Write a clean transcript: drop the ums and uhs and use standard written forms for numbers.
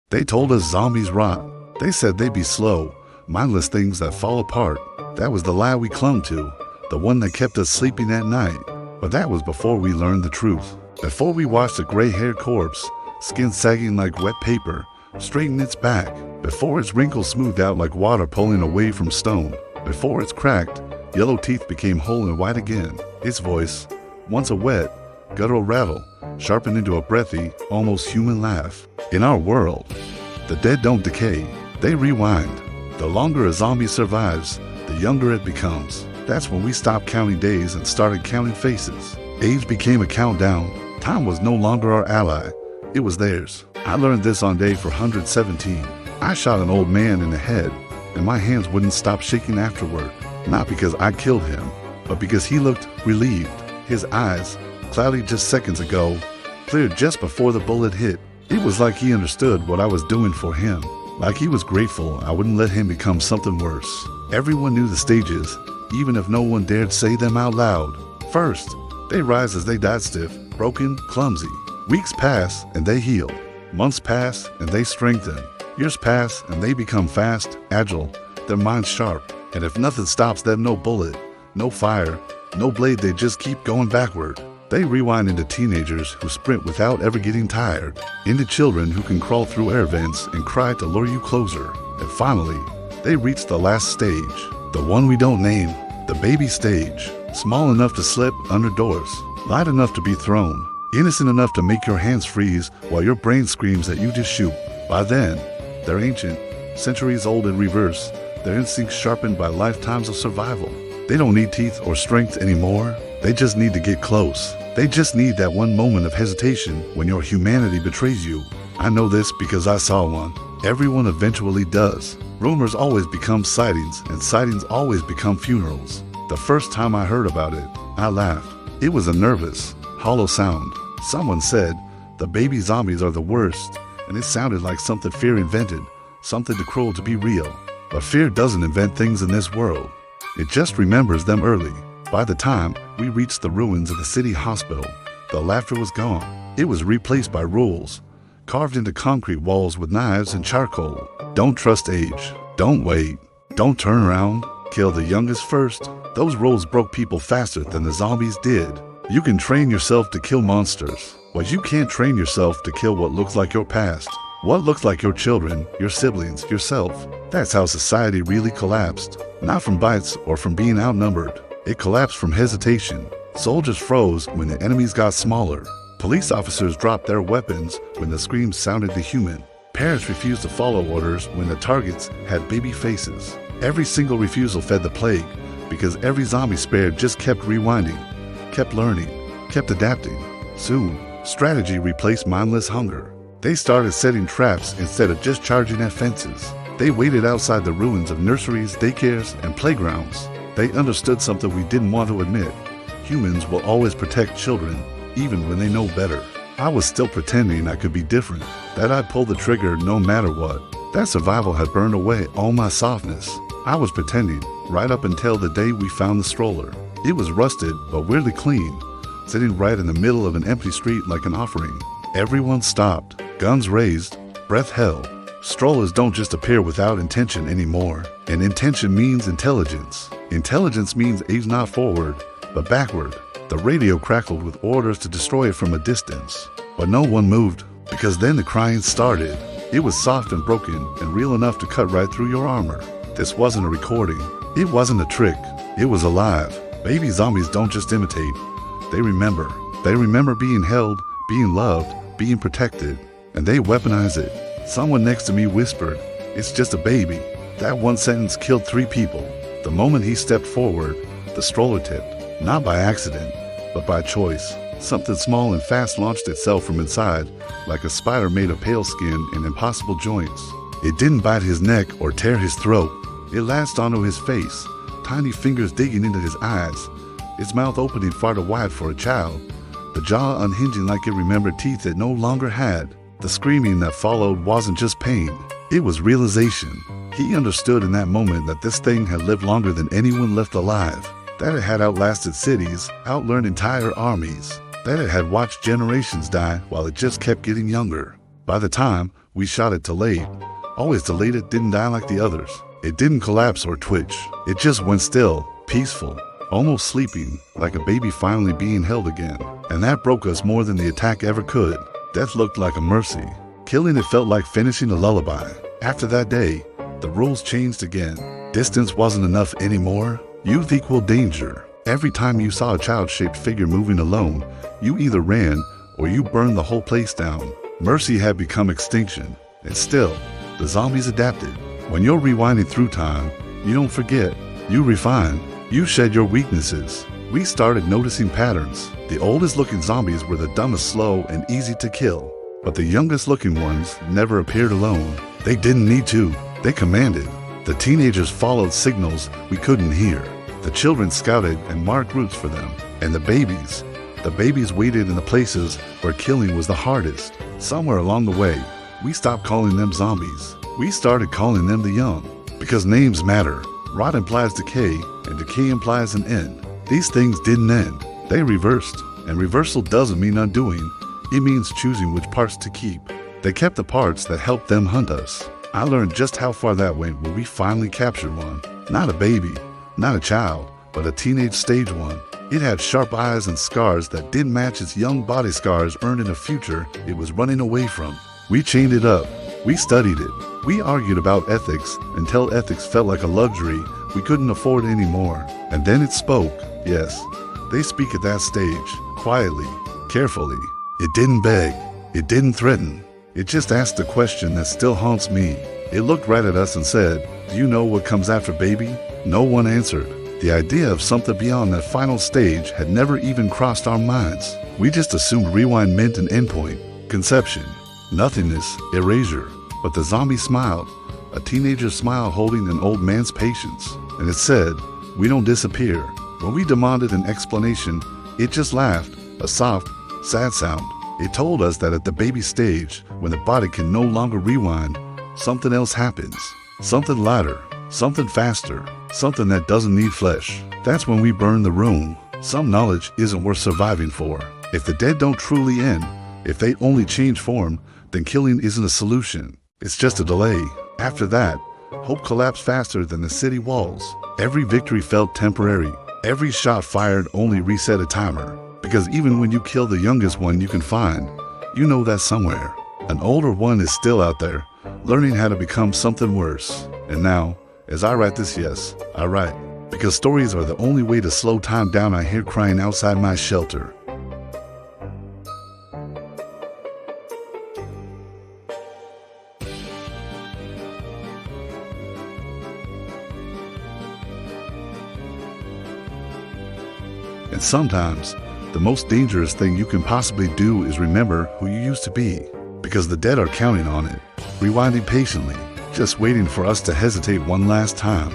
They told us zombies rot. They said they'd be slow, mindless things that fall apart. That was the lie we clung to, the one that kept us sleeping at night. But that was before we learned the truth. Before we watched a gray-haired corpse, skin sagging like wet paper, straighten its back. Before its wrinkles smoothed out like water pulling away from stone. Before its cracked, yellow teeth became whole and white again. Its voice, once a wet, guttural rattle, sharpened into a breathy, almost human laugh. In our world, the dead don't decay, they rewind. The longer a zombie survives, the younger it becomes. That's when we stopped counting days and started counting faces. Age became a countdown. Time was no longer our ally, it was theirs. I learned this on day 417. I shot an old man in the head, and my hands wouldn't stop shaking afterward. Not because I killed him, but because he looked relieved. His eyes, cloudy just seconds ago, cleared just before the bullet hit. It was like he understood what I was doing for him. Like he was grateful I wouldn't let him become something worse. Everyone knew the stages, even if no one dared say them out loud. First, they rise as they died stiff, broken, clumsy. Weeks pass and they heal. Months pass and they strengthen. Years pass and they become fast, agile, their minds sharp. And if nothing stops them, no bullet, no fire, no blade, they just keep going backward. They rewind into teenagers who sprint without ever getting tired, into children who can crawl through air vents and cry to lure you closer. And finally, they reach the last stage, the one we don't name, the baby stage, small enough to slip under doors, light enough to be thrown, innocent enough to make your hands freeze while your brain screams that you just shoot. By then, they're ancient, centuries old in reverse, their instincts sharpened by lifetimes of survival. They don't need teeth or strength anymore. They just need to get close. They just need that one moment of hesitation when your humanity betrays you. I know this because I saw one. Everyone eventually does. Rumors always become sightings, and sightings always become funerals. The first time I heard about it, I laughed. It was a nervous, hollow sound. Someone said, the baby zombies are the worst, and it sounded like something fear invented, something too cruel to be real. But fear doesn't invent things in this world. It just remembers them early. By the time we reached the ruins of the city hospital, the laughter was gone. It was replaced by rules, carved into concrete walls with knives and charcoal. Don't trust age. Don't wait. Don't turn around. Kill the youngest first. Those rules broke people faster than the zombies did. You can train yourself to kill monsters, but you can't train yourself to kill what looks like your past, what looks like your children, your siblings, yourself. That's how society really collapsed. Not from bites or from being outnumbered. It collapsed from hesitation. Soldiers froze when the enemies got smaller. Police officers dropped their weapons when the screams sounded inhuman. Parents refused to follow orders when the targets had baby faces. Every single refusal fed the plague, because every zombie spared just kept rewinding, kept learning, kept adapting. Soon, strategy replaced mindless hunger. They started setting traps instead of just charging at fences. They waited outside the ruins of nurseries, daycares, and playgrounds. They understood something we didn't want to admit. Humans will always protect children, even when they know better. I was still pretending I could be different, that I'd pull the trigger no matter what. That survival had burned away all my softness. I was pretending, right up until the day we found the stroller. It was rusted, but weirdly clean, sitting right in the middle of an empty street like an offering. Everyone stopped, guns raised, breath held. Strollers don't just appear without intention anymore. And intention means intelligence. Intelligence means age not forward, but backward. The radio crackled with orders to destroy it from a distance. But no one moved, because then the crying started. It was soft and broken, and real enough to cut right through your armor. This wasn't a recording. It wasn't a trick. It was alive. Baby zombies don't just imitate. They remember. They remember being held, being loved, being protected. And they weaponize it. Someone next to me whispered, "It's just a baby." That one sentence killed 3 people. The moment he stepped forward, the stroller tipped. Not by accident, but by choice. Something small and fast launched itself from inside, like a spider made of pale skin and impossible joints. It didn't bite his neck or tear his throat. It latched onto his face, tiny fingers digging into his eyes, its mouth opening far too wide for a child, the jaw unhinging like it remembered teeth it no longer had. The screaming that followed wasn't just pain, it was realization. He understood in that moment that this thing had lived longer than anyone left alive, that it had outlasted cities, outlearned entire armies, that it had watched generations die while it just kept getting younger. By the time We shot it delayed. Always delayed. It didn't die like the others. It didn't collapse or twitch. It just went still, peaceful, almost sleeping, like a baby finally being held again. And that broke us more than the attack ever could. Death looked like a mercy. Killing it felt like finishing a lullaby. After that day, the rules changed again. Distance wasn't enough anymore. Youth equaled danger. Every time you saw a child-shaped figure moving alone, you either ran or you burned the whole place down. Mercy had become extinction. And still, the zombies adapted. When you're rewinding through time, you don't forget. You refine. You shed your weaknesses. We started noticing patterns. The oldest looking zombies were the dumbest, slow, and easy to kill. But the youngest looking ones never appeared alone. They didn't need to. They commanded. The teenagers followed signals we couldn't hear. The children scouted and marked routes for them. And the babies waited in the places where killing was the hardest. Somewhere along the way, we stopped calling them zombies. We started calling them the young. Because names matter. Rot implies decay, and decay implies an end. These things didn't end. They reversed. And reversal doesn't mean undoing. It means choosing which parts to keep. They kept the parts that helped them hunt us. I learned just how far that went when we finally captured one. Not a baby, not a child, but a teenage stage one. It had sharp eyes and scars that didn't match its young body scars earned in a future it was running away from. We chained it up. We studied it. We argued about ethics until ethics felt like a luxury we couldn't afford anymore. And then it spoke. Yes, they speak at that stage, quietly, carefully. It didn't beg. It didn't threaten. It just asked a question that still haunts me. It looked right at us and said, "Do you know what comes after baby?" No one answered. The idea of something beyond that final stage had never even crossed our minds. We just assumed rewind meant an endpoint, conception, nothingness, erasure. But the zombie smiled, a teenager's smile holding an old man's patience. And it said, "We don't disappear." When we demanded an explanation, it just laughed, a soft, sad sound. It told us that at the baby stage, when the body can no longer rewind, something else happens. Something lighter, something faster, something that doesn't need flesh. That's when we burn the room. Some knowledge isn't worth surviving for. If the dead don't truly end, if they only change form, then killing isn't a solution. It's just a delay. After that, hope collapsed faster than the city walls. Every victory felt temporary. Every shot fired only reset a timer. Because even when you kill the youngest one you can find, you know that somewhere an older one is still out there, learning how to become something worse. And now, as I write this, yes, I write, because stories are the only way to slow time down. I hear crying outside my shelter. And sometimes, the most dangerous thing you can possibly do is remember who you used to be, because the dead are counting on it, rewinding patiently, just waiting for us to hesitate one last time.